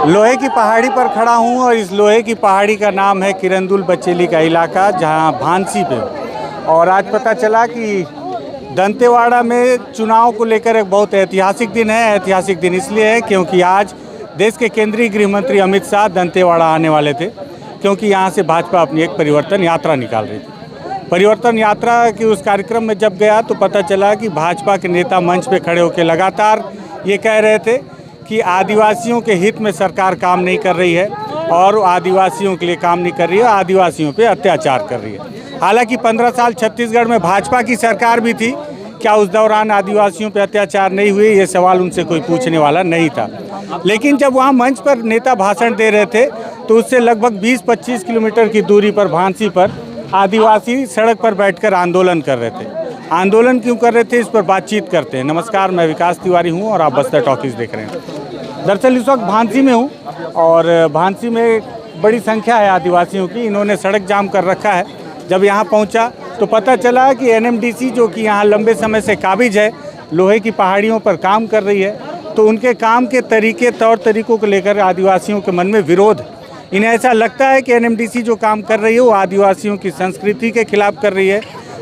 लोहे की पहाड़ी पर खड़ा हूं और इस लोहे की पहाड़ी का नाम है किरंदुल बचेली का इलाका, जहां भांसी पे। और आज पता चला कि दंतेवाड़ा में चुनाव को लेकर एक बहुत ऐतिहासिक दिन है। ऐतिहासिक दिन इसलिए है क्योंकि आज देश के केंद्रीय गृह मंत्री अमित शाह दंतेवाड़ा आने वाले थे, क्योंकि यहाँ से भाजपा अपनी एक परिवर्तन यात्रा निकाल रही थी। परिवर्तन यात्रा के उस कार्यक्रम में जब गया तो पता चला कि भाजपा के नेता मंच पे खड़े होकर लगातार ये कह रहे थे कि आदिवासियों के हित में सरकार काम नहीं कर रही है और आदिवासियों के लिए काम नहीं कर रही है, आदिवासियों पे अत्याचार कर रही है। हालांकि 15 साल छत्तीसगढ़ में भाजपा की सरकार भी थी, क्या उस दौरान आदिवासियों पे अत्याचार नहीं हुए, ये सवाल उनसे कोई पूछने वाला नहीं था। लेकिन जब वहाँ मंच पर नेता भाषण दे रहे थे तो उससे लगभग 20-25 किलोमीटर की दूरी पर भांसी पर आदिवासी सड़क पर बैठकर आंदोलन कर रहे थे। आंदोलन क्यों कर रहे थे, इस पर बातचीत करते हैं। नमस्कार, मैं विकास तिवारी हूं और आप बस्तर टॉकीज देख रहे हैं। दरअसल इस वक्त भांसी में हूं और भांसी में बड़ी संख्या है आदिवासियों की। इन्होंने सड़क जाम कर रखा है। जब यहां पहुंचा तो पता चला कि एनएमडीसी जो कि यहां लंबे समय से काबिज है, लोहे की पहाड़ियों पर काम कर रही है, तो उनके काम के तरीके तौर तरीकों को लेकर आदिवासियों के मन में विरोध। इन्हें ऐसा लगता है कि एनएमडीसी जो काम कर रही है वो आदिवासियों की संस्कृति के खिलाफ कर रही है,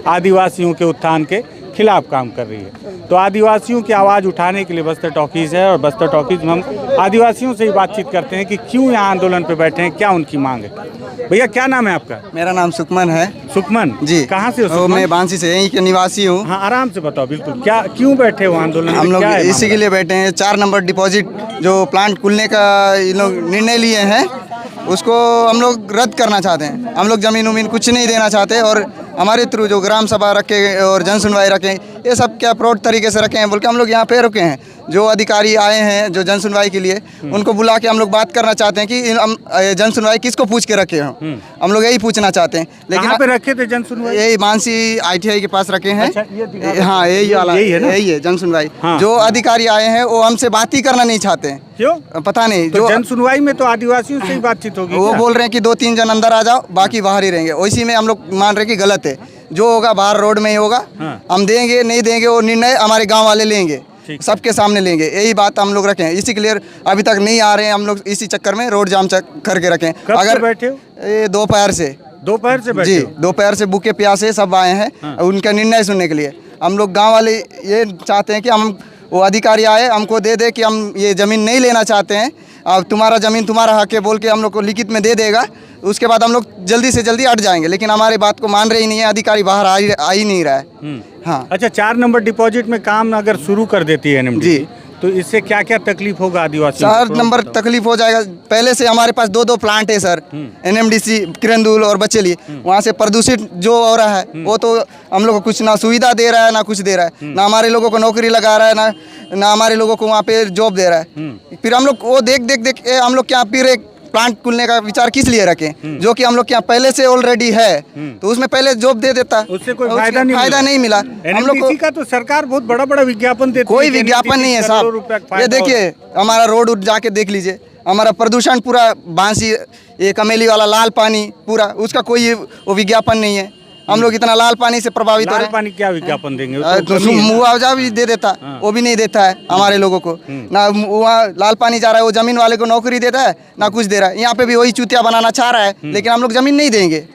आदिवासियों के उत्थान के खिलाफ काम कर रही है। तो आदिवासियों की आवाज़ उठाने के लिए बस्तर टॉकीज़ है और बस्तर टॉकीज़ में हम आदिवासियों से ही बातचीत करते हैं कि क्यों यहाँ आंदोलन पे बैठे हैं, क्या उनकी मांग है। भैया क्या नाम है आपका? मेरा नाम सुखमन है। सुखमन जी, कहाँ से हो? मैं भांसी से यहीं के निवासी हूँ। हाँ, आराम से बताओ। बिल्कुल, क्या क्यों बैठे हो आंदोलन? हम लोग इसी के लिए बैठे हैं। 4 नंबर डिपॉजिट जो प्लांट खुलने का इन लोग निर्णय लिए हैं, उसको हम लोग रद्द करना चाहते हैं। हम लोग ज़मीन उमीन कुछ नहीं देना चाहते और हमारे थ्रू जो ग्राम सभा रखे और जन सुनवाई रखें, ये सब क्या फ्रॉड तरीके से रखे हैं बोल के हम लोग यहाँ पे रुके हैं। जो अधिकारी आए हैं जो जन सुनवाई के लिए, उनको बुला के हम लोग बात करना चाहते हैं कि जन सुनवाई किसको पूछ के रखे हो। हम लोग यही पूछना चाहते हैं। लेकिन कहाँ पे रखे थे जन सुनवाई? यही भांसी ITI के पास रखे हैं। अच्छा, हाँ, यही वाला यही है जन सुनवाई। हाँ। जो अधिकारी आए हैं वो हमसे बात ही करना नहीं चाहते हैं। क्यों? पता नहीं। तो जन सुनवाई में तो आदिवासियों से ही बातचीत होगी। वो बोल रहे हैं कि 2-3 जन अंदर आ जाओ, बाकी बाहर ही रहेंगे। उसी में हम लोग मान रहे हैं कि गलत है। जो होगा बाहर रोड में ही होगा। हाँ। हम देंगे नहीं देंगे वो निर्णय हमारे गांव वाले लेंगे, सबके सामने लेंगे। यही बात हम लोग रखें। इसी के लिए अभी तक नहीं आ रहे हैं हम लोग। इसी चक्कर में रोड जाम करके रखें। अगर बैठे हो? दोपहर से बैठे जी, दोपहर से भूखे प्यासे सब आए हैं। हाँ। उनका निर्णय सुनने के लिए हम लोग गाँव वाले ये चाहते हैं कि हम वो अधिकारी आए हमको दे कि हम ये ज़मीन नहीं लेना चाहते हैं, अब तुम्हारा ज़मीन तुम्हारा हक है बोल के हम लोग को लिखित में दे देगा। उसके बाद हम लोग जल्दी से जल्दी हट जाएंगे। लेकिन हमारे बात को मान रहे ही नहीं है। अधिकारी बाहर आ ही नहीं रहा है। हाँ। अच्छा, 4 नंबर डिपॉजिट में काम अगर शुरू कर देती है एनएमडीसी जी, तो इससे क्या क्या तकलीफ होगा आदिवासियों को? 4 नंबर तकलीफ हो जाएगा। पहले से हमारे पास 2-2 प्लांट है सर, एनएमडीसी किरंदुल और बचेली। वहाँ से प्रदूषित जो हो रहा है वो तो हम लोग को कुछ ना सुविधा दे रहा है ना कुछ दे रहा है, ना हमारे लोगों को नौकरी लगा रहा है, ना हमारे लोगों को वहाँ पे जॉब दे रहा है। फिर हम लोग वो देख के हम लोग क्या फिर एक प्लांट खुलने का विचार किस लिए रखें, जो कि हम लोग क्या पहले से ऑलरेडी है, तो उसमें पहले जॉब दे देता, उससे कोई फायदा नहीं मिला। हम लोग को का तो सरकार बहुत बड़ा विज्ञापन देती है। कोई विज्ञापन नहीं है साहब। ये देखिए हमारा रोड जाके देख लीजिए, हमारा प्रदूषण पूरा भांसी, ये कमेली वाला लाल पानी पूरा, उसका कोई वो विज्ञापन नहीं है। हम लोग इतना लाल पानी से प्रभावित हो रहे हैं। पानी क्या विज्ञापन देंगे? तो मुआवजा भी दे देता, वो भी नहीं देता है हमारे लोगों को। ना वहाँ लाल पानी जा रहा है, वो जमीन वाले को नौकरी देता है ना कुछ दे रहा है। यहाँ पे भी वही चूतिया बनाना चाह रहा है, लेकिन हम लोग जमीन नहीं देंगे।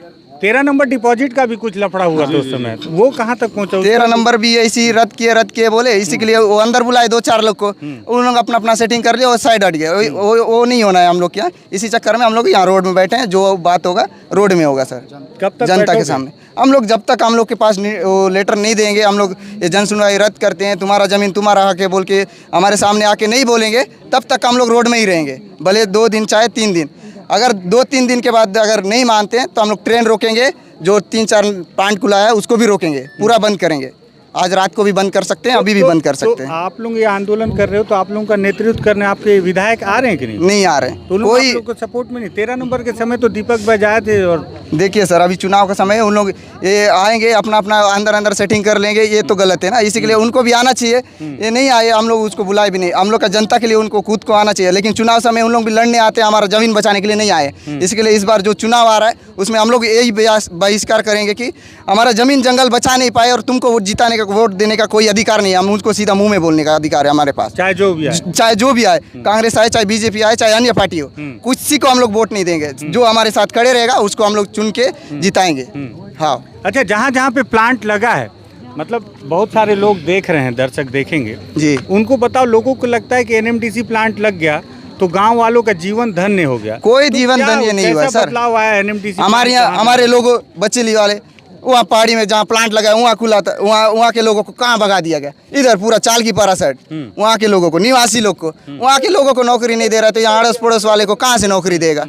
13 नंबर डिपॉजिट का भी कुछ लफड़ा हुआ था उस समय, वो कहाँ तक पहुँचा? 13 नंबर भी ऐसी रद्द किए बोले। इसी के लिए वो अंदर बुलाए 2-4 लोग को, उन लोग अपना सेटिंग कर लिया और साइड हट गए। वो नहीं होना है हम लोग क्या। इसी चक्कर में हम लोग यहाँ रोड में बैठे हैं। जो बात होगा रोड में होगा सर, कब तक जनता के सामने। हम लोग जब तक हम लोग के पास वो लेटर नहीं देंगे, हम लोग ये जन सुनवाई रद्द करते हैं, तुम्हारा ज़मीन तुम्हारा हक है बोल के हमारे सामने आके नहीं बोलेंगे, तब तक हम लोग रोड में ही रहेंगे। भले 2 दिन चाहे 3 दिन। अगर 2-3 दिन के बाद अगर नहीं मानते हैं तो हम लोग ट्रेन रोकेंगे। जो 3-4 प्लांट खुला है उसको भी रोकेंगे, पूरा बंद करेंगे। आज रात को भी बंद कर सकते हैं, अभी भी बंद कर सकते हैं। आप लोग ये आंदोलन कर रहे हो तो आप लोगों का नेतृत्व करने आपके विधायक आ रहे हैं कि नहीं? नहीं आ रहे हैं। तो कोई सपोर्ट में नहीं। 13 नंबर के समय तो दीपक भाई आए थे और देखिए सर, अभी चुनाव का समय है, उन लोग ये आएंगे अपना अपना अंदर सेटिंग कर लेंगे, ये तो गलत है ना। इसी के लिए उनको भी आना चाहिए, ये नहीं आए, हम लोग उसको बुलाए भी नहीं। हम लोग का जनता के लिए उनको खुद को आना चाहिए, लेकिन चुनाव समय उन लोग भी लड़ने आते हैं, हमारा ज़मीन बचाने के लिए नहीं आए। इसके लिए इस बार जो चुनाव आ रहा है उसमें हम लोग यही बहिष्कार करेंगे कि हमारा ज़मीन जंगल बचा नहीं पाए और तुमको वोट जिताने का, वोट देने का कोई अधिकार नहीं है। हम उनको सीधा मुँह में बोलने का अधिकार है हमारे पास, चाहे जो भी आए, कांग्रेस आए, चाहे बीजेपी आए, चाहे अन्य पार्टी हो, किसी को हम लोग वोट नहीं देंगे। जो हमारे साथ खड़े रहेगा उसको हम लोग चुन के जिताएंगे। हाँ। अच्छा, जहाँ जहाँ पे प्लांट लगा है, मतलब बहुत सारे लोग देख रहे हैं, दर्शक देखेंगे जी, उनको बताओ। लोगों को लगता है कि एनएमडीसी प्लांट लग गया तो गांव वालों का जीवन धन्य हो गया। कोई तो जीवन धन्य नहीं हुआ सर। बदलाव आया एनएमडीसी हमारे यहाँ, हमारे लोगों बचेली वाले वहाँ पहाड़ी में जहाँ प्लांट लगा है वहाँ खुला था, वहाँ के लोगों को कहाँ भगा दिया गया। इधर पूरा चाल की पारा साइड वहाँ के लोगों को, निवासी लोग को, वहाँ के लोगों को नौकरी नहीं दे रहा, तो यहाँ अड़ोस पड़ोस वाले को कहाँ से नौकरी देगा?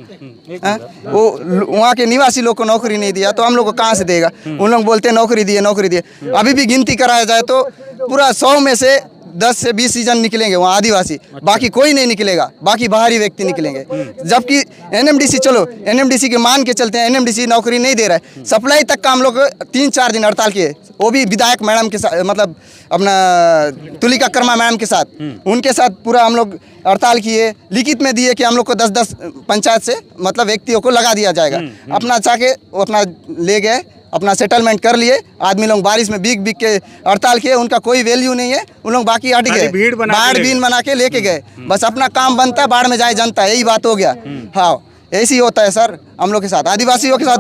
वो वहाँ के निवासी लोग को नौकरी नहीं दिया तो हम लोग को कहाँ से देगा? उन लोग बोलते हैं नौकरी दिए। अभी भी गिनती कराया जाए तो पूरा 100 में से 10 से 20 सीजन निकलेंगे वहाँ आदिवासी, बाकी कोई नहीं निकलेगा, बाकी बाहरी व्यक्ति निकलेंगे। जबकि एनएमडीसी, चलो एनएमडीसी के मान के चलते हैं, एनएमडीसी नौकरी नहीं दे रहा है। सप्लाई तक का हम लोग 3-4 दिन हड़ताल किए, वो भी विधायक मैडम के साथ, मतलब अपना तुलिका कर्मा मैडम के साथ, उनके साथ पूरा हम लोग हड़ताल किए, लिखित में दिए कि हम लोग को 10-10 पंचायत से मतलब व्यक्तियों को लगा दिया जाएगा। अपना चाह के वो अपना ले गए, अपना सेटलमेंट कर लिए। आदमी लोग बारिश में भीग के हड़ताल किए, उनका कोई वैल्यू नहीं है, उन लोग बाकी हट गए, भीड़ बना के लेके गए। बस अपना काम बनता है, बाढ़ में जाए जनता, यही बात हो गया। हाँ, ऐसे ही होता है सर हम लोग के साथ, आदिवासियों के साथ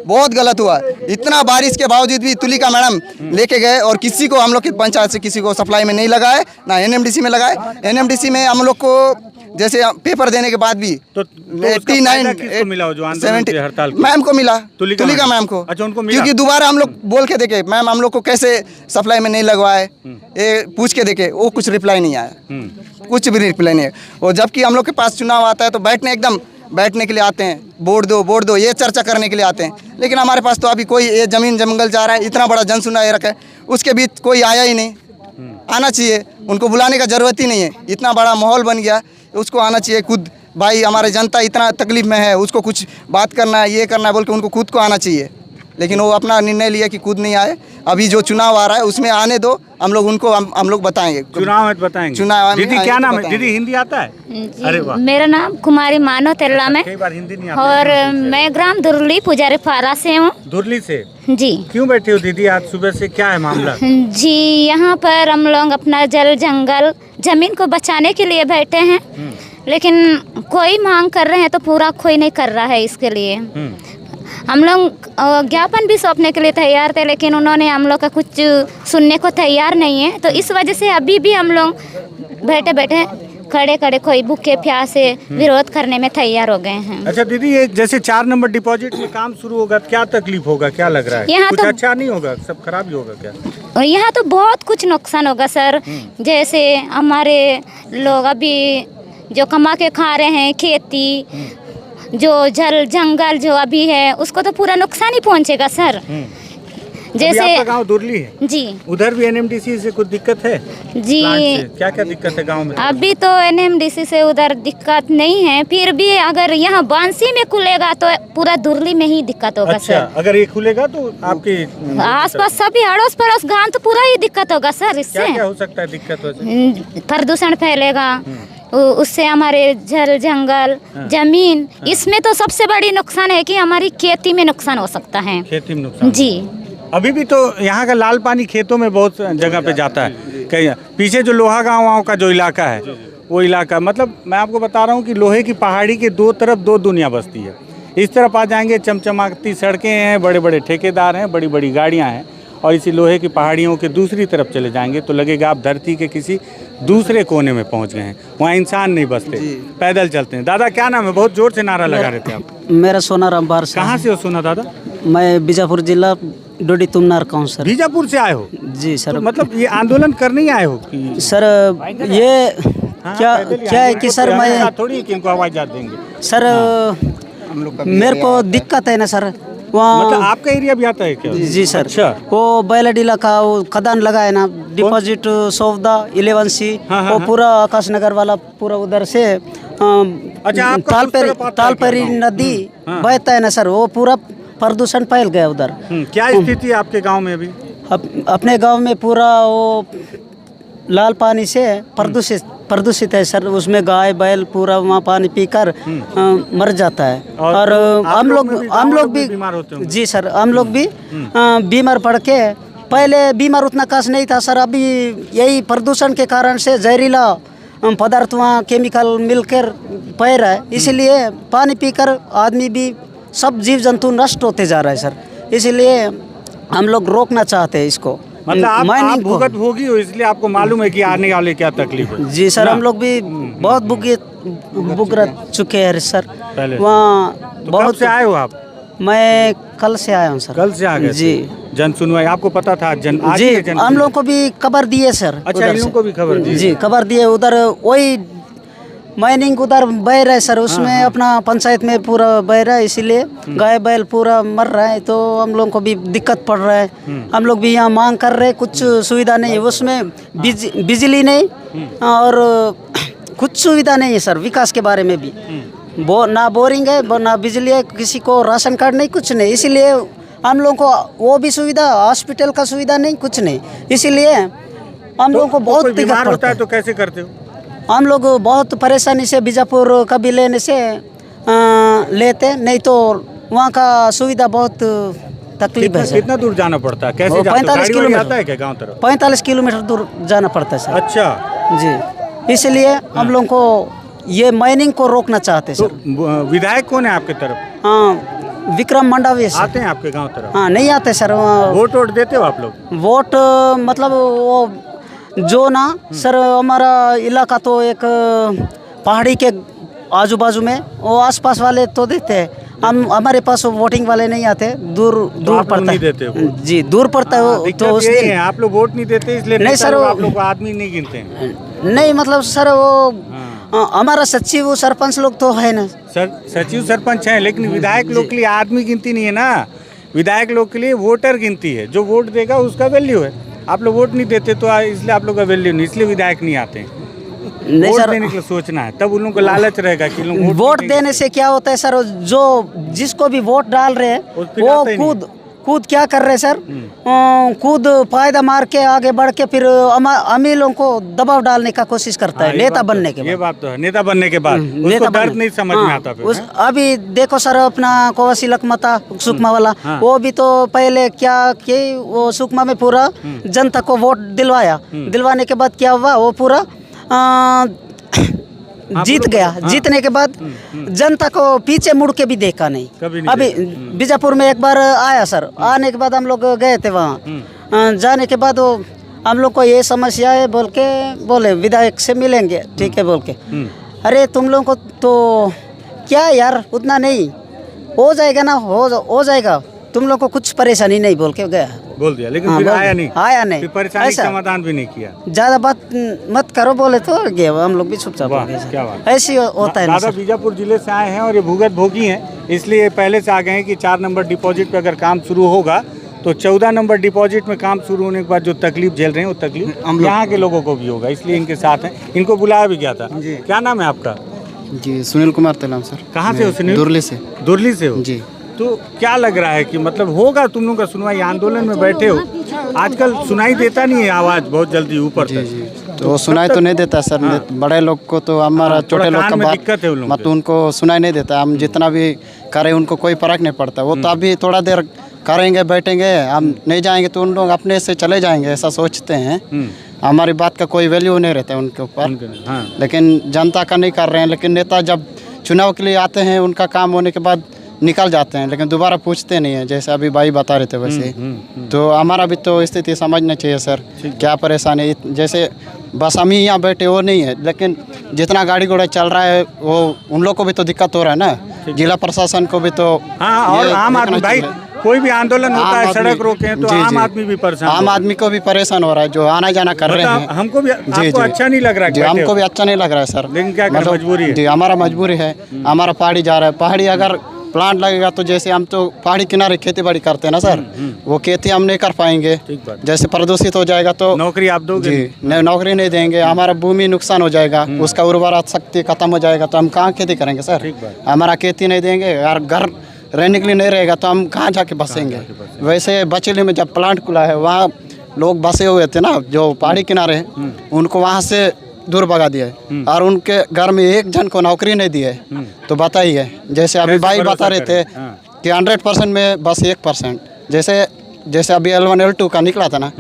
बहुत गलत हुआ। इतना बारिश के बावजूद भी तुलिका मैडम लेके गए और किसी को, हम लोग की पंचायत से किसी को सप्लाई में नहीं लगाए, ना एनएमडीसी में लगाए। एनएमडीसी में हम लोग को जैसे पेपर देने के बाद भी तो 89 मिला जो आंदोलन की हड़ताल मैम को मिला, तुलिका मैम को। अच्छा, उनको मिला? क्योंकि दोबारा हम लोग बोल के देखे, मैम हम लोग को कैसे सप्लाई में नहीं लगवाए, ये पूछ के देखे, वो कुछ रिप्लाई नहीं आया, कुछ भी रिप्लाई नहीं है। और जबकि हम लोग के पास चुनाव आता है तो बैठने के लिए आते हैं, वोट दो ये चर्चा करने के लिए आते हैं। लेकिन हमारे पास तो अभी कोई, ये जमीन जंगल जा रहा है, इतना बड़ा जन सुनवाई रखा है, उसके बीच कोई आया ही नहीं। आना चाहिए, उनको बुलाने का जरूरत ही नहीं है, इतना बड़ा माहौल बन गया, उसको आना चाहिए खुद। भाई हमारे जनता इतना तकलीफ में है, उसको कुछ बात करना है, ये करना है बोल के उनको खुद को आना चाहिए। लेकिन वो अपना निर्णय लिया कि खुद नहीं आए। अभी जो चुनाव आ रहा है उसमें आने दो, हम लोग उनको हम लोग बताएंगे, चुनाव में बताएंगे। चुनाव दीदी क्या नाम है? दीदी हिंदी आता है? अरे वाह। मेरा नाम कुमारी मानो तेरला में, कई बार हिंदी नहीं आता और मैं ग्राम दुरली पुजारी फारा से हूँ। दुरली से जी। क्यों बैठे हो दीदी आज सुबह से, क्या है मामला? जी, यहाँ पर हम लोग अपना जल जंगल जमीन को बचाने के लिए बैठे हैं, लेकिन कोई मांग कर रहे हैं तो पूरा कोई नहीं कर रहा है। इसके लिए हम लोग ज्ञापन भी सौंपने के लिए तैयार थे, लेकिन उन्होंने हम लोग का कुछ सुनने को तैयार नहीं है। तो इस वजह से अभी भी हम लोग बैठे खड़े कोई भूखे प्यासे विरोध करने में तैयार हो गए हैं। अच्छा दीदी, ये जैसे 4 नंबर डिपॉजिट में काम शुरू होगा, क्या तकलीफ होगा, क्या लग रहा है? यहाँ कुछ तो अच्छा नहीं होगा, सब खराब ही होगा क्या? यहाँ तो बहुत कुछ नुकसान होगा सर। जैसे हमारे लोग अभी जो कमा के खा रहे हैं, खेती, जो जल जंगल जो अभी है, उसको तो पूरा नुकसान ही पहुँचेगा सर। जैसे आपका गांव दुरली है जी, उधर भी एनएमडीसी से कुछ दिक्कत है जी। क्या क्या दिक्कत है गांव में? अभी तो एनएमडीसी से उधर दिक्कत नहीं है, फिर भी अगर यहाँ बांसी में खुलेगा तो पूरा दुरली में ही दिक्कत होगा। अच्छा, सर अगर ये खुलेगा तो आपके आसपास सभी अड़ोस पड़ोस गांव तो पूरा ही दिक्कत होगा सर। इससे क्या हो सकता है दिक्कत? वैसे प्रदूषण फैलेगा, उससे हमारे जल जंगल जमीन, इसमें तो सबसे बड़ी नुकसान है कि हमारी खेती में नुकसान हो सकता है। खेती में नुकसान जी। अभी भी तो यहाँ का लाल पानी खेतों में बहुत जगह पे जाता है। कहीं पीछे जो लोहा गाँव का जो इलाका है, वो इलाका, मतलब मैं आपको बता रहा हूँ कि लोहे की पहाड़ी के दो तरफ दो दुनिया बसती है। इस तरफ आ जाएंगे चमचमाती सड़कें हैं, बड़े बड़े ठेकेदार हैं, बड़ी बड़ी गाड़ियाँ हैं, और इसी लोहे की पहाड़ियों के दूसरी तरफ चले जाएंगे तो लगेगा आप धरती के किसी दूसरे कोने में पहुंच गए हैं। वहाँ इंसान नहीं बसते, पैदल चलते हैं। दादा क्या नाम है? बहुत जोर से नारा लगा रहे थे आप। मेरा सोनाराम बार से। कहाँ से हो सोना दादा? मैं बीजापुर जिला डोडी तुमनार का हूँ सर। बीजापुर से आए हो? जी सर। तो मतलब ये आंदोलन करने ही आए हो कि? सर ये क्या है कि सर मैं थोड़ी किनको आवाज देंगे सर, मेरे को दिक्कत है ना सर। वहाँ मतलब आपका एरिया भी आता है क्या? जी सर। अच्छा। वो बैलाडीला का वो खदान लगा है ना, डिपॉजिट सौदा 11C, वो पूरा आकाश नगर वाला पूरा उधर से अच्छा, तालपेरी नदी बहता है ना सर, वो पूरा प्रदूषण फैल गया उधर। क्या स्थिति है आपके गांव में अभी? अपने गांव में पूरा वो लाल पानी से प्रदूषित है सर। उसमें गाय बैल पूरा वहाँ पानी पीकर मर जाता है। और हम लोग भी बीमार होते हैं। जी सर, हम लोग भी बीमार पड़ के, पहले बीमार उतना खास नहीं था सर, अभी यही प्रदूषण के कारण से जहरीला पदार्थ वहाँ केमिकल मिलकर पै रहा है, इसलिए पानी पीकर आदमी भी सब जीव जंतु नष्ट होते जा रहा है सर। इसलिए हम लोग रोकना चाहते हैं इसको। मतलब आप भुगत भोगी हो, इसलिए आपको मालूम है कि आने वाले क्या तकलीफ है। जी सर, हम लोग भी बहुत भुगत चुके हैं सर। वहाँ तो बहुत कब से आए हो आप? मैं कल से आया हूँ सर। कल से आ गए? जी। जन सुनवाई आपको पता था? जी, हम लोग को भी खबर दिए सर। अच्छा, इन लोगों को भी खबर दी? जी, खबर दिए। उधर वही माइनिंग उधर बह रहा है सर, उसमें अपना पंचायत में पूरा बह रहा है, इसीलिए गाय बैल पूरा मर रहा है, तो हम लोगों को भी दिक्कत पड़ रहा है। हम लोग भी यहाँ मांग कर रहे हैं, कुछ सुविधा नहीं है उसमें, बिजली नहीं और कुछ सुविधा नहीं है सर। विकास के बारे में भी ना बोरिंग है, ना बिजली है, किसी को राशन कार्ड नहीं, कुछ नहीं। इसीलिए हम लोगों को वो भी सुविधा, हॉस्पिटल का सुविधा नहीं, कुछ नहीं। इसीलिए हम लोगों को बहुत दिक्कत होता है। तो कैसे करते हो? हम लोग बहुत परेशानी से बीजापुर कभी लेने से लेते, नहीं तो वहाँ का सुविधा बहुत तकलीफ है सर। कितना दूर जाना पड़ता है? कैसे जाते हो? 45 किलोमीटर आता है क्या गांव तरफ? 45 किलोमीटर दूर जाना पड़ता है सर। अच्छा जी, इसलिए हम लोग को ये माइनिंग को रोकना चाहते हैं तो सर। विधायक कौन है आपके तरफ? हाँ, विक्रम मंडावी सर। आते हैं आपके गांव तरफ? हाँ, नहीं आते सर। वोट देते हो आप लोग? वोट मतलब वो जो ना सर, हमारा इलाका तो एक पहाड़ी के आजू बाजू में, वो आसपास वाले तो देते हैं। हमारे पास वोटिंग वाले नहीं आते, दूर पड़ता है। जी, दूर पड़ता है। तो उस दिन आप लोग वोट नहीं देते, इसलिए नहीं सर, आप लोग आदमी नहीं गिनते हैं? नहीं मतलब सर, वो हमारा सचिव सरपंच लोग तो है ना सर। सचिव सरपंच है, लेकिन विधायक लोग के लिए आदमी गिनती नहीं है ना। विधायक लोग के लिए वोटर गिनती है, जो वोट देगा उसका वैल्यू है। आप लोग वोट नहीं देते तो इसलिए आप लोग का वैल्यू नहीं, इसलिए विधायक नहीं आते। नहीं वोट सर, देने के लिए सोचना है, तब उन लोगों को लालच रहेगा कि लोग वोट देने से क्या होता है सर, जो जिसको भी वोट डाल रहे हैं वो खुद क्या कर रहे हैं सर, खुद फायदा मार के आगे बढ़ के फिर अमीर लोगों को दबाव डालने का कोशिश करता है नेता बनने के बाद। ये बात तो है, नेता बनने के बाद उसको दर्द नहीं समझ में आता फिर। अभी देखो सर, अपना कोवासी लखमता सुकमा वाला, वो भी तो पहले क्या कि वो सुकमा में पूरा जनता को वोट दिलवाया, दिलवाने के बाद क्या हुआ, वो पूरा जीत गया। जीतने के बाद जनता को पीछे मुड़ के भी देखा नहीं। अभी बीजापुर में एक बार आया सर, आने के बाद हम लोग गए थे वहाँ। जाने के बाद वो हम लोग को ये समस्या है बोले विधायक से मिलेंगे, ठीक है बोल के। अरे तुम लोगों को तो क्या यार, उतना नहीं हो जाएगा ना, हो जाएगा, तुम लोग को कुछ परेशानी नहीं बोल के गया, बोल दिया। लेकिन फिर आया नहीं, परेशानी का समाधान भी नहीं किया। ज्यादा बात मत करो बोले तो गया, हम लोग भी चुपचाप हो गए। क्या बात, ऐसे होता है ना सर। बीजापुर जिले से आए हैं और ये भुगत भोगी हैं, इसलिए पहले से आ गए हैं कि 4 नंबर डिपॉजिट पे अगर काम शुरू होगा तो 14 नंबर डिपॉजिट में काम शुरू होने के बाद जो तकलीफ झेल रहे हैं वो तकलीफ यहाँ के लोगों को भी होगा, इसलिए इनके साथ हैं। इनको बुलाया भी गया था। क्या नाम है आपका? जी, सुनील कुमार तेलाम सर। कहाँ से हो सुनील? दुर्ली से हो जी। तो क्या लग रहा है कि मतलब होगा तुम लोग का सुनवाई? आंदोलन में बैठे हो, आजकल सुनाई देता नहीं है आवाज बहुत जल्दी ऊपर तक। तो सुनाई तो नहीं देता सर। बड़े लोग को तो हमारा छोटे लोग का बात दिक्कत है, मतलब उनको सुनाई नहीं देता। हम जितना भी करें उनको कोई फर्क नहीं पड़ता। वो तो अभी थोड़ा देर करेंगे, बैठेंगे, हम नहीं जाएंगे तो उन लोग अपने से चले जाएंगे, ऐसा सोचते हैं। हमारी बात का कोई वैल्यू नहीं रहता है उनके ऊपर। लेकिन जनता का नहीं कर रहे हैं। लेकिन नेता जब चुनाव के लिए आते हैं, उनका काम होने के बाद निकल जाते हैं, लेकिन दोबारा पूछते नहीं है, जैसे अभी भाई बता रहे थे वैसे। तो हमारा भी तो स्थिति समझना चाहिए सर, क्या परेशानी। जैसे बस हम ही यहाँ बैठे वो नहीं है, लेकिन जितना गाड़ी घोड़ा चल रहा है वो उन लोग को भी तो दिक्कत हो रहा है ना, जिला प्रशासन को भी तो। हाँ, और आम आदमी भाई, कोई भी आंदोलन होता है, सड़क रोके हैं तो आम आदमी भी परेशान, आम आदमी को भी परेशान हो रहा है, जो आना जाना कर रहे हैं। हमको भी आपको अच्छा नहीं लग रहा है? हमको भी अच्छा नहीं लग रहा है सर, लेकिन क्या करें, मजबूरी है। जी, हमारा मजबूरी है। हमारा पहाड़ी जा रहा है, पहाड़ी अगर प्लांट लगेगा तो जैसे हम तो पहाड़ी किनारे खेती बाड़ी करते हैं ना सर, वो खेती हम नहीं कर पाएंगे। जैसे प्रदूषित हो जाएगा तो नौकरी आप दोगे? जी, नौकरी नहीं देंगे, हमारा भूमि नुकसान हो जाएगा, उसका उर्वरा शक्ति खत्म हो जाएगा तो हम कहाँ खेती करेंगे सर? हमारा खेती नहीं देंगे, घर रहने के लिए नहीं रहेगा तो हम कहाँ जाके बसेंगे। वैसे बचेली में जब प्लांट खुला है वहाँ लोग बसे हुए थे ना, जो पहाड़ी किनारे हैं, उनको वहाँ से दूर भगा दिया है और उनके घर में एक जन को नौकरी नहीं दी है। तो बताइए, जैसे अभी भाई बता रहे थे कि 100% में बस 1%, जैसे अभी L1 L2 का निकला था ना,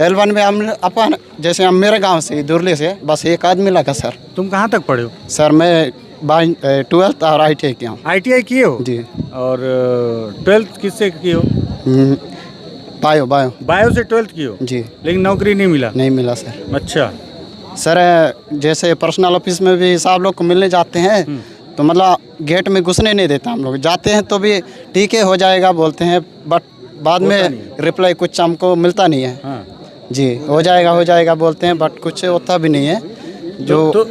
L1 में हम अपन जैसे हम मेरे गांव से दुरली से बस एक आदमी लगा सर। तुम कहाँ तक पढ़े हो? सर मैं 12th और ITI किया हूँ। ITI किए हो जी। और 12th किससे किए हो? बायो से 12th किए हो जी। लेकिन नौकरी नहीं मिला? नहीं मिला सर। अच्छा सर जैसे पर्सनल ऑफिस में भी साहब लोग को मिलने जाते हैं तो मतलब गेट में घुसने नहीं देता, हम लोग जाते हैं तो भी ठीक है हो जाएगा बोलते हैं, बट बाद में रिप्लाई कुछ हमको मिलता नहीं है। हाँ। जी हो जाएगा बोलते हैं, बट कुछ होता भी नहीं है जो तो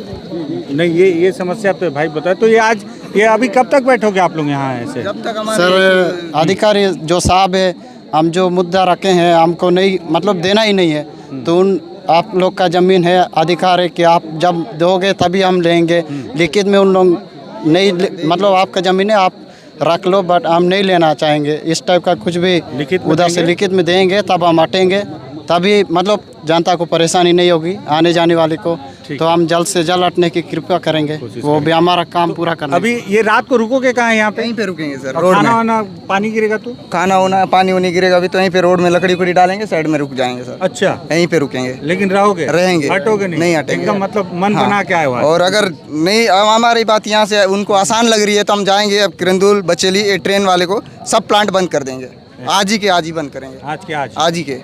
नहीं, ये समस्या तो भाई बताए। तो ये अभी कब तक बैठोगे आप लोग यहाँ ऐसे? जब तक हमारे सर अधिकारी जो साहब है, हम जो मुद्दा रखे हैं हमको नहीं मतलब देना ही नहीं है, तो उन आप लोग का ज़मीन है, अधिकार है कि आप जब दोगे तभी हम लेंगे। लिखित में उन लोग नहीं मतलब आपका ज़मीन है आप रख लो, बट हम नहीं लेना चाहेंगे, इस टाइप का कुछ भी उधर से लिखित में देंगे तब हम हटेंगे, तभी मतलब जनता को परेशानी नहीं होगी आने जाने वाले को। तो हम जल्द से जल्द हटने की कृपा करेंगे, वो भी हमारा काम पूरा करना। अभी ये रात को रुकोगे कहाँ? यहाँ पे यहीं पे रुकेंगे सर, और रोड खाना में। वाना पानी गिरेगा तो? खाना वाना पानी वानी गिरेगा अभी तो यहीं पे रोड में लकड़ी उकड़ी डालेंगे, साइड में रुक जाएंगे सर। अच्छा, यहीं पे रुकेंगे। लेकिन रहोगे? रहेंगे। हटोगे नहीं? नहीं हटेंगे। एकदम मतलब मन हाँ। बना के आए हो आज? और अगर नहीं हमारी बात यहाँ से उनको आसान लग रही है तो हम जाएंगे अब किरंदुल बचेली ट्रेन वाले को सब प्लांट बंद कर देंगे, आज ही बंद करेंगे। आज के आज ही के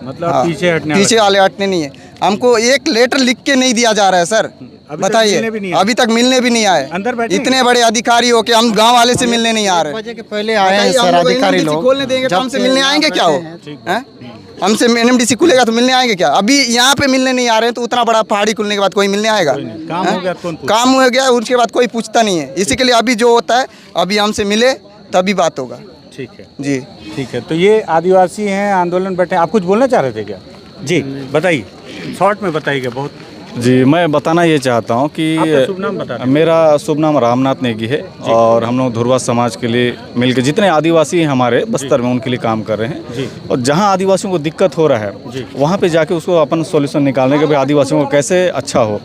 मतलब हाँ। पीछे हटने पीछे वाले हटने नहीं है। हमको एक लेटर लिख के नहीं दिया जा रहा है सर, बताइए अभी तक मिलने भी नहीं आए। अंदर बैठे इतने बड़े अधिकारी हो के हम गांव वाले से मिलने नहीं आ रहे। बजे के पहले आए हैं सर अधिकारी लोग, खोलने देंगे तो हमसे मिलने आएंगे क्या? हो हमसे NMDC खुलेगा तो मिलने आएंगे क्या? अभी यहाँ पे मिलने नहीं आ रहे हैं तो उतना बड़ा पहाड़ी खुलने के बाद कोई मिलने आएगा? काम हो गया, कौन पूछता? काम हो गया उसके बाद कोई पूछता नहीं है। इसी के लिए अभी जो होता है अभी हमसे मिले तभी बात होगा। ठीक है जी ठीक है। तो ये आदिवासी हैं, आंदोलन बैठे। आप कुछ बोलना चाह रहे थे क्या? जी बताइए, शॉर्ट में बताइएगा बहुत। जी मैं बताना ये चाहता हूँ आपका शुभ नाम बता कि दें। मेरा शुभ नाम रामनाथ नेगी है और हम लोग धुरवा समाज के लिए मिलकर जितने आदिवासी हैं हमारे बस्तर में उनके लिए काम कर रहे हैं जी। और जहाँ आदिवासियों को दिक्कत हो रहा है वहाँ पे जाके उसको अपन सॉल्यूशन निकालने के, भाई आदिवासियों को कैसे अच्छा हो।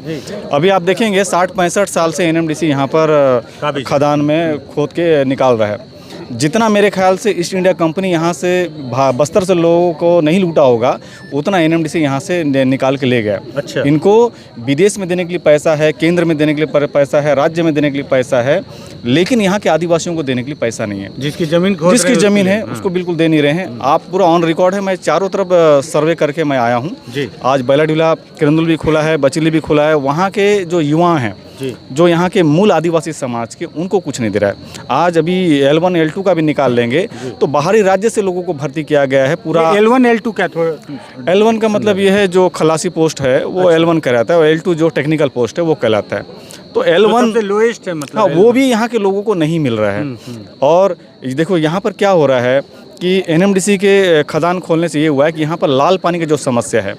अभी आप देखेंगे 60-65 साल से NMDC यहाँ पर खदान में खोद के निकाल रहा है। जितना मेरे ख्याल से ईस्ट इंडिया कंपनी यहाँ से बस्तर से लोगों को नहीं लूटा होगा उतना NMDC यहाँ से निकाल के ले गया। अच्छा। इनको विदेश में देने के लिए पैसा है, केंद्र में देने के लिए पैसा है, राज्य में देने के लिए पैसा है, लेकिन यहाँ के आदिवासियों को देने के लिए पैसा नहीं है। जिसकी ज़मीन जिसकी ज़मीन है उसको बिल्कुल दे नहीं रहे हैं। आप पूरा ऑन रिकॉर्ड है, मैं चारों तरफ सर्वे करके मैं आया हूँ। आज बैलाडीला किरंदुल भी खुला है, बचेली भी खुला है। वहाँ के जो युवा हैं जो यहाँ के मूल आदिवासी समाज के, उनको कुछ नहीं दे रहा है। आज अभी L1 L2 का भी निकाल लेंगे तो बाहरी राज्य से लोगों को भर्ती किया गया है पूरा। L1 L2 क्या? L1 का मतलब ये है जो खलासी पोस्ट है वो L1 कहलाता है और L2 जो टेक्निकल पोस्ट है वो कहलाता है। तो L1 लोएस्ट है मतलब। हाँ, वो भी यहाँ के लोगों को नहीं मिल रहा है। और देखो यहाँ पर क्या हो रहा है कि NMDC के खदान खोलने से ये हुआ है कि यहाँ पर लाल पानी की जो समस्या है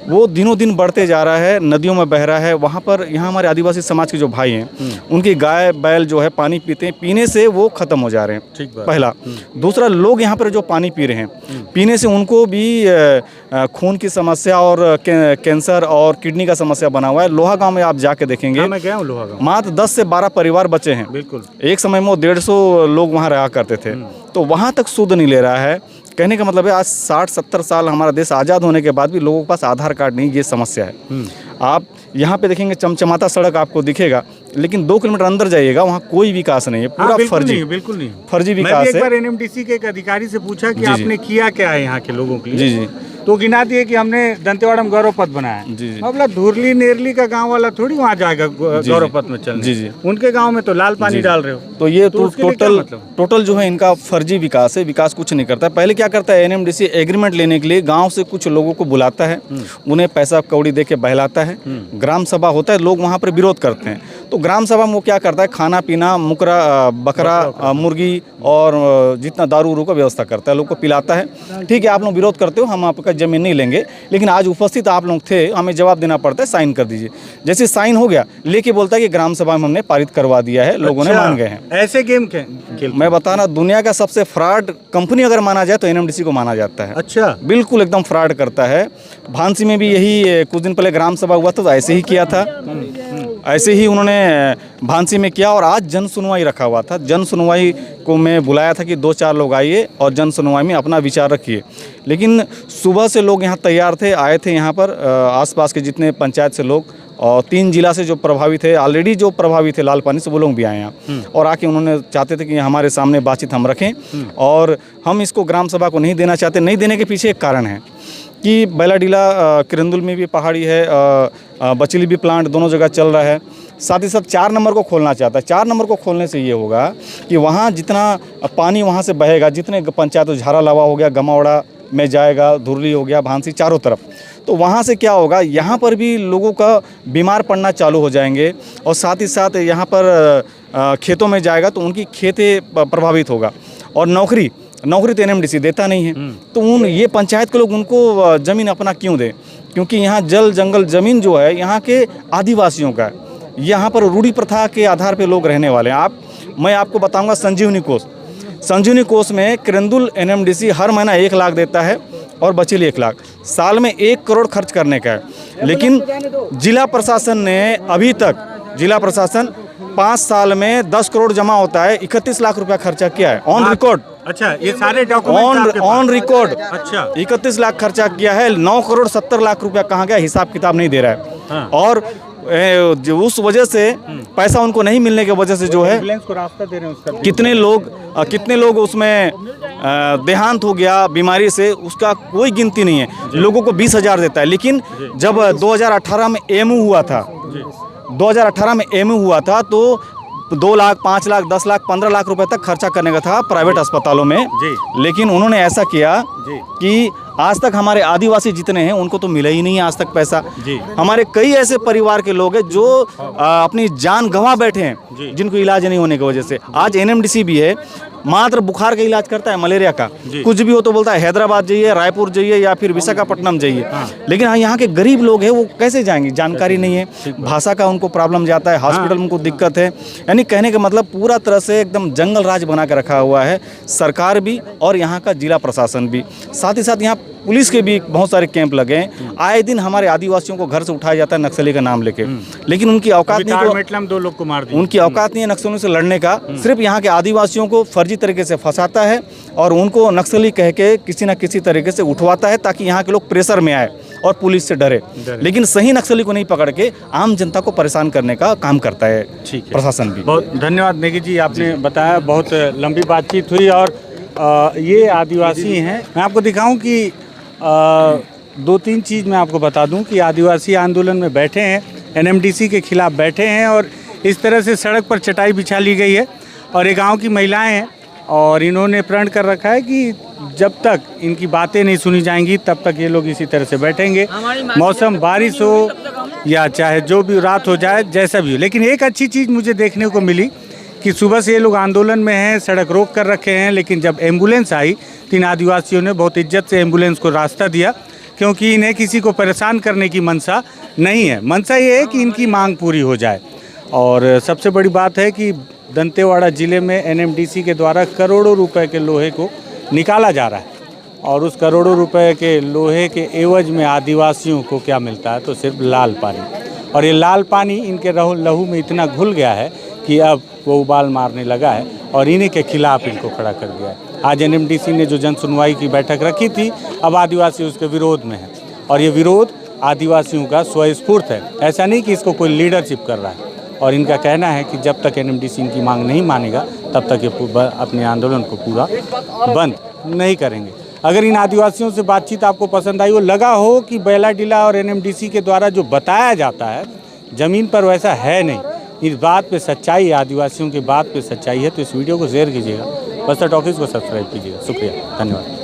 वो दिनों दिन बढ़ते जा रहा है, नदियों में बह रहा है। वहाँ पर यहाँ हमारे आदिवासी समाज के जो भाई हैं उनकी गाय बैल जो है पानी पीते हैं, पीने से वो ख़त्म हो जा रहे हैं। पहला। दूसरा, लोग यहाँ पर जो पानी पी रहे हैं पीने से उनको भी खून की समस्या और कैंसर और किडनी का समस्या बना हुआ है। लोहा गाँव में आप जाके देखेंगे, मैं गया हूँ लोहा गाँव, मात्र 10 से 12 परिवार बचे हैं। बिल्कुल। एक समय में वो 150 लोग वहाँ रहा करते थे। तो वहाँ तक शुद्ध नहीं ले रहा है। कहने का मतलब है आज 60-70 साल हमारा देश आज़ाद होने के बाद भी लोगों के पास आधार कार्ड नहीं, ये समस्या है। आप यहाँ पे देखेंगे चमचमाता सड़क आपको दिखेगा, लेकिन 2 किलोमीटर अंदर जाइएगा वहाँ कोई विकास नहीं है, पूरा फर्जी, बिल्कुल नहीं फर्जी विकास है। है। मैं एक बार NMDC के एक अधिकारी से पूछा कि आपने किया क्या है यहाँ के लोगों के लिए। जी। तो गिना दिए कि हमने दंतेवाड़ा में गौरव पथ बनाया। मतलब धुरली नेरली का गांव वाला थोड़ी वहाँ जाएगा गौरव पथ में चलने। उनके गांव में तो लाल पानी डाल रहे हो। तो ये टोटल जो है इनका फर्जी विकास है। विकास कुछ नहीं करता है। पहले क्या करता है NMDC एग्रीमेंट लेने के लिए गांव से कुछ लोगों को बुलाता है, उन्हें पैसा कौड़ी दे के बहलाता है, ग्राम सभा होता है, लोग वहाँ पर विरोध करते हैं। तो ग्राम सभा में वो क्या करता है, खाना पीना, मुकरा, बकरा, मुर्गी और जितना दारू उरू का व्यवस्था करता है, लोग को पिलाता है। ठीक है, आप लोग विरोध करते हो, हम आपका ज़मीन नहीं लेंगे, लेकिन आज उपस्थित आप लोग थे, हमें जवाब देना पड़ता है, साइन कर दीजिए। जैसे साइन हो गया, लेके बोलता है कि ग्राम सभा में हमने पारित करवा दिया है, लोगों ने मान गए हैं। ऐसे गेम मैं बता रहा, दुनिया का सबसे फ्रॉड कंपनी अगर माना जाए तो एनएमडीसी को माना जाता है। अच्छा, बिल्कुल एकदम फ्रॉड करता है। भांसी में भी यही कुछ दिन पहले ग्राम सभा हुआ था, तो ऐसे ही किया था, ऐसे ही उन्होंने भांसी में किया। और आज जन सुनवाई रखा हुआ था, जन सुनवाई को मैं बुलाया था कि 2-4 लोग आइए और जन सुनवाई में अपना विचार रखिए। लेकिन सुबह से लोग यहाँ तैयार थे, आए थे यहाँ पर, आसपास के जितने पंचायत से लोग और 3 जिला से जो प्रभावित थे, ऑलरेडी जो प्रभावित थे लाल पानी से, वो लोग भी आए हैं और आके उन्होंने चाहते थे कि हमारे सामने बातचीत हम रखें। और हम इसको ग्राम सभा को नहीं देना चाहते। नहीं देने के पीछे एक कारण है कि बैलाडीला किरंदुल में भी पहाड़ी है, बचेली भी प्लांट, दोनों जगह चल रहा है। साथ ही साथ 4 नंबर को खोलना चाहता है। 4 नंबर को खोलने से ये होगा कि वहाँ जितना पानी वहाँ से बहेगा, जितने पंचायत, झारा लावा हो गया, गमावड़ा में जाएगा, धुरली हो गया, भांसी, चारों तरफ, तो वहाँ से क्या होगा, यहाँ पर भी लोगों का बीमार पड़ना चालू हो जाएंगे। और साथ ही साथ यहाँ पर खेतों में जाएगा तो उनकी खेतें प्रभावित होगा। और नौकरी तो एनएमडीसी देता नहीं है। तो ये पंचायत के लोग उनको ज़मीन अपना क्यों दें? क्योंकि यहाँ जल जंगल ज़मीन जो है यहाँ के आदिवासियों का है। यहाँ पर रूढ़ी प्रथा के आधार पे लोग रहने वाले हैं। मैं आपको बताऊंगा, संजीवनी कोष में किरंदुल एनएमडीसी हर महीना 1 लाख देता है और बचेली 1 लाख, साल में 1 करोड़ खर्च करने का है। लेकिन जिला प्रशासन ने अभी तक, 5 साल में 10 करोड़ जमा होता है, 31 लाख रुपया खर्चा किया है ऑन रिकॉर्ड। अच्छा, ये सारे डॉक्यूमेंट ऑन रिकॉर्ड। अच्छा, 31 लाख खर्चा किया है। 9 करोड़ 70 लाख रुपया कहाँ गया, हिसाब किताब नहीं दे रहा है। हाँ। और जो उस वजह से पैसा उनको नहीं मिलने की वजह से जो है, एम्बुलेंस को रास्ता दे रहे हैं उसका। कितने लोग उसमें देहांत हो गया बीमारी से, उसका कोई गिनती नहीं है। लोगों को 20,000 देता है। लेकिन जब 2018 में एमयू हुआ था, 2018 में एमयू हुआ था तो 2 लाख, 5 लाख, 10 लाख, 15 लाख रुपए तक खर्चा करने का था प्राइवेट अस्पतालों में जी। लेकिन उन्होंने ऐसा किया जी कि आज तक हमारे आदिवासी जितने हैं उनको तो मिला ही नहीं है आज तक पैसा। जी। हमारे कई ऐसे परिवार के लोग हैं जो अपनी जान गंवा बैठे हैं, जिनको इलाज नहीं होने की वजह से। आज एनएमडीसी भी है, मात्र बुखार का इलाज करता है, मलेरिया का, कुछ भी हो तो बोलता है हैदराबाद जाइए, रायपुर जाइए या फिर विशाखापट्टनम जाइए। लेकिन यहाँ के गरीब लोग हैं, वो कैसे जाएंगे? जानकारी नहीं है, भाषा का उनको प्रॉब्लम जाता है, हॉस्पिटल में उनको दिक्कत है। यानी कहने का मतलब पूरा तरह से एकदम जंगल राज बना के रखा हुआ है सरकार भी और यहाँ का जिला प्रशासन भी। साथ ही साथ यहाँ पुलिस के भी बहुत सारे कैंप लगे हैं। आए दिन हमारे आदिवासियों को घर से उठाया जाता है नक्सली का नाम लेके, लेकिन उनकी औकात नहीं, 2 लोग को मार दिया। उनकी औकात नहीं है नक्सलियों से लड़ने का। सिर्फ यहाँ के आदिवासियों को फर्जी तरीके से फंसाता है और उनको नक्सली कह के किसी न किसी तरीके से उठवाता है ताकि यहाँ के लोग प्रेशर में आए और पुलिस से डरे। लेकिन सही नक्सली को नहीं पकड़ के आम जनता को परेशान करने का काम करता है प्रशासन भी। बहुत धन्यवाद नेगी जी, आपने बताया, बहुत लंबी बातचीत हुई। और ये आदिवासी हैं, मैं आपको दिखाऊं कि 2-3 चीज़ मैं आपको बता दूं कि आदिवासी आंदोलन में बैठे हैं, एनएमडीसी के खिलाफ बैठे हैं और इस तरह से सड़क पर चटाई बिछा ली गई है। और ये गांव की महिलाएं हैं और इन्होंने प्रण कर रखा है कि जब तक इनकी बातें नहीं सुनी जाएंगी तब तक ये लोग इसी तरह से बैठेंगे, मौसम बारिश हो या चाहे जो भी रात हो जाए, जैसा भी हो। लेकिन एक अच्छी चीज़ मुझे देखने को मिली कि सुबह से ये लोग आंदोलन में हैं, सड़क रोक कर रखे हैं, लेकिन जब एम्बुलेंस आई, 3 आदिवासियों ने बहुत इज्जत से एम्बुलेंस को रास्ता दिया, क्योंकि इन्हें किसी को परेशान करने की मंशा नहीं है। मंशा ये है कि इनकी मांग पूरी हो जाए। और सबसे बड़ी बात है कि दंतेवाड़ा ज़िले में एनएमडीसी के द्वारा करोड़ों रुपए के लोहे को निकाला जा रहा है और उस करोड़ों रुपए के लोहे के एवज में आदिवासियों को क्या मिलता है? तो सिर्फ लाल पानी। और ये लाल पानी इनके लहू में इतना घुल गया है कि अब वो उबाल मारने लगा है और इन्हीं के खिलाफ इनको खड़ा कर दिया है। आज एनएमडीसी ने जो जन सुनवाई की बैठक रखी थी, अब आदिवासी उसके विरोध में है और ये विरोध आदिवासियों का स्वस्फूर्त है। ऐसा नहीं कि इसको कोई लीडरशिप कर रहा है। और इनका कहना है कि जब तक एनएमडीसी इनकी मांग नहीं मानेगा तब तक ये अपने आंदोलन को पूरा बंद नहीं करेंगे। अगर इन आदिवासियों से बातचीत आपको पसंद आई, वो लगा हो कि बैलाडीला और एनएमडीसी के द्वारा जो बताया जाता है ज़मीन पर वैसा है नहीं, इस बात पे सच्चाई है, आदिवासियों की बात पे सच्चाई है, तो इस वीडियो को शेयर कीजिएगा, बस्तर टॉकीज़ को सब्सक्राइब कीजिएगा। शुक्रिया, धन्यवाद।